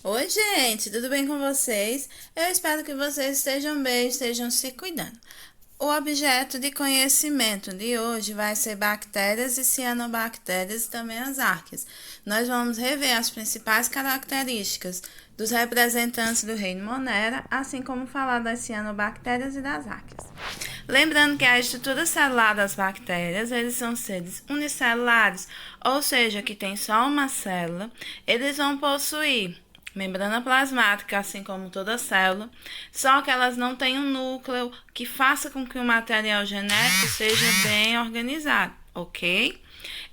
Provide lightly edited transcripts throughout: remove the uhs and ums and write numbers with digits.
Oi, gente, tudo bem com vocês? Eu espero que vocês estejam bem, estejam se cuidando. O objeto de conhecimento de hoje vai ser bactérias e cianobactérias e também as arqueias. Nós vamos rever as principais características dos representantes do reino Monera, assim como falar das cianobactérias e das arqueias. Lembrando que a estrutura celular das bactérias, eles são seres unicelulares, ou seja, que tem só uma célula. Eles vão possuir membrana plasmática, assim como toda célula, só que elas não têm um núcleo que faça com que o material genético seja bem organizado, ok?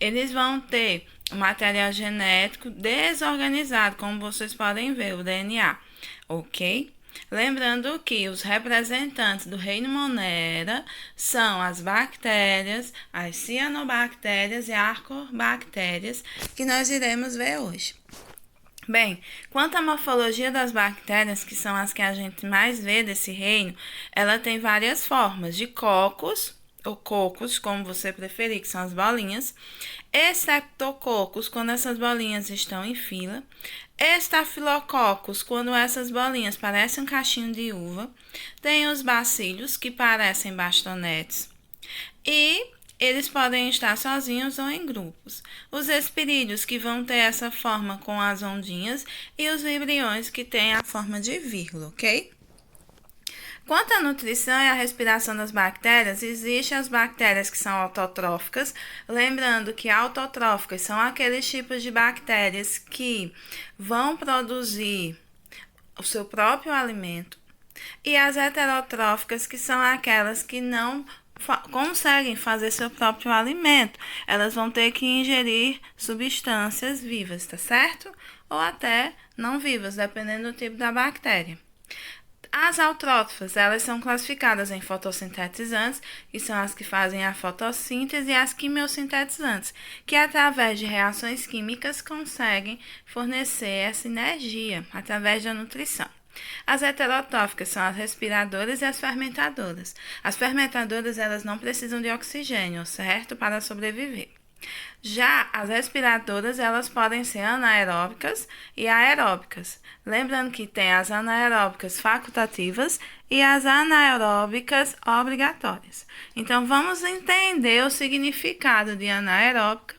Eles vão ter o material genético desorganizado, como vocês podem ver, o DNA, ok? Lembrando que os representantes do reino Monera são as bactérias, as cianobactérias e arcobactérias, que nós iremos ver hoje. Bem, quanto à morfologia das bactérias, que são as que a gente mais vê desse reino, ela tem várias formas, de cocos, ou cocos, como você preferir, que são as bolinhas, estreptococos, quando essas bolinhas estão em fila, estafilococos, quando essas bolinhas parecem um cachinho de uva, tem os bacílios, que parecem bastonetes, e eles podem estar sozinhos ou em grupos. Os espirídeos, que vão ter essa forma com as ondinhas, e os vibriões, que têm a forma de vírgula, ok? Quanto à nutrição e à respiração das bactérias, existem as bactérias que são autotróficas, lembrando que autotróficas são aqueles tipos de bactérias que vão produzir o seu próprio alimento, e as heterotróficas, que são aquelas que não conseguem fazer seu próprio alimento. Elas vão ter que ingerir substâncias vivas, tá certo? Ou até não vivas, dependendo do tipo da bactéria. As autrótrofas, elas são classificadas em fotossintetizantes, que são as que fazem a fotossíntese, e as quimiosintetizantes, que através de reações químicas conseguem fornecer essa energia através da nutrição. As heterotóficas são as respiradoras e as fermentadoras. As fermentadoras, elas não precisam de oxigênio, certo? Para sobreviver. Já as respiradoras, elas podem ser anaeróbicas e aeróbicas. Lembrando que tem as anaeróbicas facultativas e as anaeróbicas obrigatórias. Então, vamos entender o significado de anaeróbica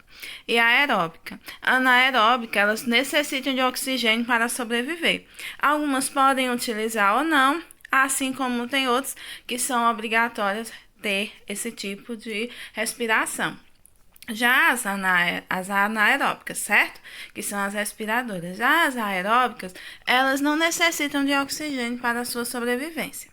e aeróbica. Anaeróbica, elas necessitam de oxigênio para sobreviver. Algumas podem utilizar ou não, assim como tem outras que são obrigatórias ter esse tipo de respiração. Já as anaeróbicas, certo? Que são as respiradoras. Já as aeróbicas, elas não necessitam de oxigênio para a sua sobrevivência.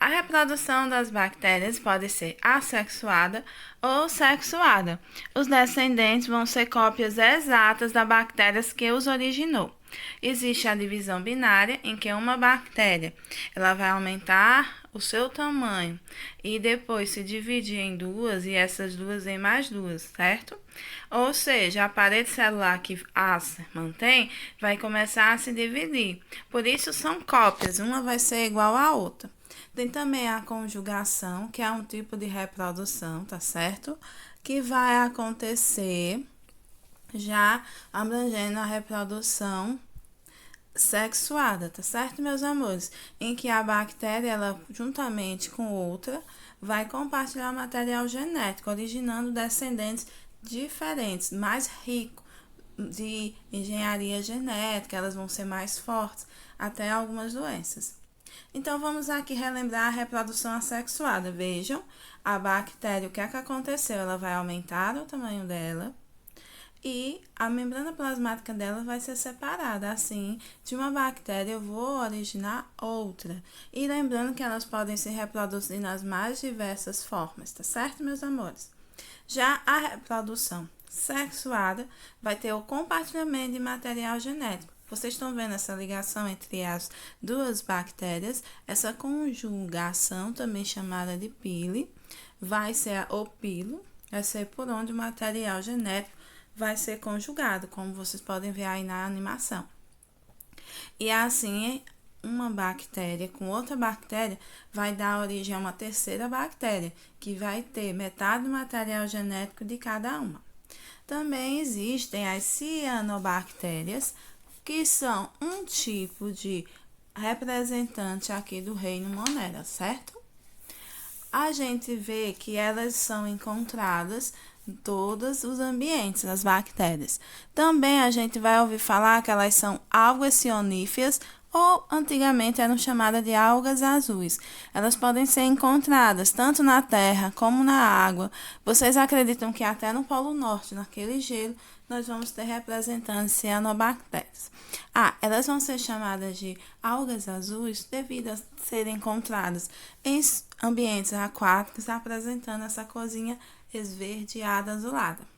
A reprodução das bactérias pode ser assexuada ou sexuada. Os descendentes vão ser cópias exatas das bactérias que os originou. Existe a divisão binária, em que uma bactéria ela vai aumentar o seu tamanho e depois se dividir em duas, e essas duas em mais duas, certo? Ou seja, a parede celular que as mantém vai começar a se dividir. Por isso são cópias, uma vai ser igual à outra. Tem também a conjugação, que é um tipo de reprodução, tá certo? Que vai acontecer já abrangendo a reprodução sexuada, tá certo, meus amores? Em que a bactéria, ela juntamente com outra, vai compartilhar material genético, originando descendentes diferentes, mais ricos de engenharia genética, elas vão ser mais fortes, até algumas doenças. Então, vamos aqui relembrar a reprodução assexuada. Vejam, a bactéria, o que é que aconteceu? Ela vai aumentar o tamanho dela, e a membrana plasmática dela vai ser separada. Assim, de uma bactéria eu vou originar outra. E lembrando que elas podem se reproduzir nas mais diversas formas, tá certo, meus amores? Já a reprodução sexuada vai ter o compartilhamento de material genético. Vocês estão vendo essa ligação entre as duas bactérias? Essa conjugação, também chamada de pile, vai ser o pilo, vai ser por onde o material genético vai ser conjugado, como vocês podem ver aí na animação. E assim, uma bactéria com outra bactéria vai dar origem a uma terceira bactéria, que vai ter metade do material genético de cada uma. Também existem as cianobactérias, que são um tipo de representante aqui do reino Monera, certo? A gente vê que elas são encontradas em todos os ambientes, as bactérias. Também a gente vai ouvir falar que elas são algas cioníferas ou antigamente eram chamadas de algas azuis. Elas podem ser encontradas tanto na terra como na água. Vocês acreditam que até no Polo Norte, naquele gelo, nós vamos ter representantes cianobactérias. Elas vão ser chamadas de algas azuis devido a serem encontradas em ambientes aquáticos, apresentando essa corzinha esverdeada azulada.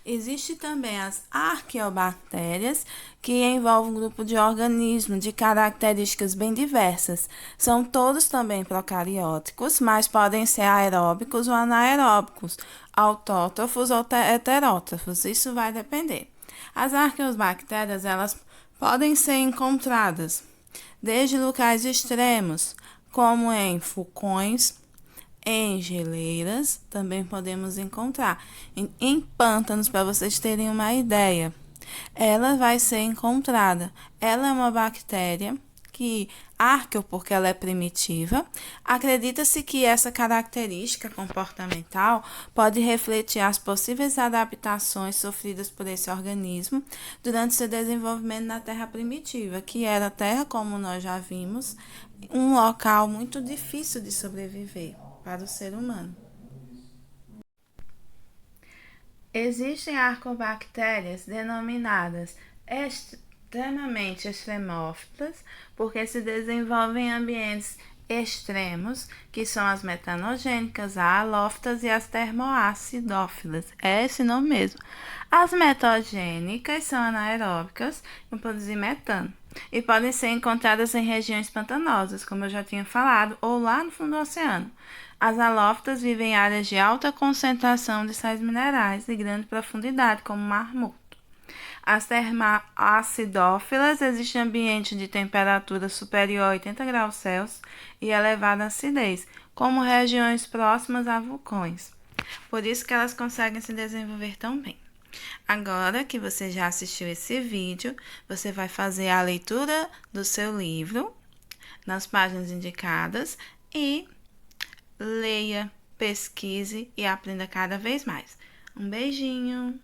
Existe também as arqueobactérias, que envolvem um grupo de organismos de características bem diversas. São todos também procarióticos, mas podem ser aeróbicos ou anaeróbicos, autótrofos ou heterótrofos. Isso vai depender. As arqueobactérias, elas podem ser encontradas desde locais extremos, como em vulcões, em geleiras, também podemos encontrar. Em pântanos, para vocês terem uma ideia, ela vai ser encontrada. Ela é uma bactéria que, arqueo, porque ela é primitiva, acredita-se que essa característica comportamental pode refletir as possíveis adaptações sofridas por esse organismo durante seu desenvolvimento na Terra primitiva, que era a Terra, como nós já vimos, um local muito difícil de sobreviver para o ser humano. Existem arcobactérias denominadas extremamente extremófilas, porque se desenvolvem em ambientes extremos, que são as metanogênicas, as halófitas e as termoacidófilas. É esse nome mesmo. As metogênicas são anaeróbicas e produzem metano, e podem ser encontradas em regiões pantanosas, como eu já tinha falado, ou lá no fundo do oceano. As halófitas vivem em áreas de alta concentração de sais minerais e grande profundidade, como o Mar Morto. As termoacidófilas existem em ambientes de temperatura superior a 80 graus Celsius e elevada acidez, como regiões próximas a vulcões. Por isso que elas conseguem se desenvolver tão bem. Agora que você já assistiu esse vídeo, você vai fazer a leitura do seu livro nas páginas indicadas e leia, pesquise e aprenda cada vez mais. Um beijinho!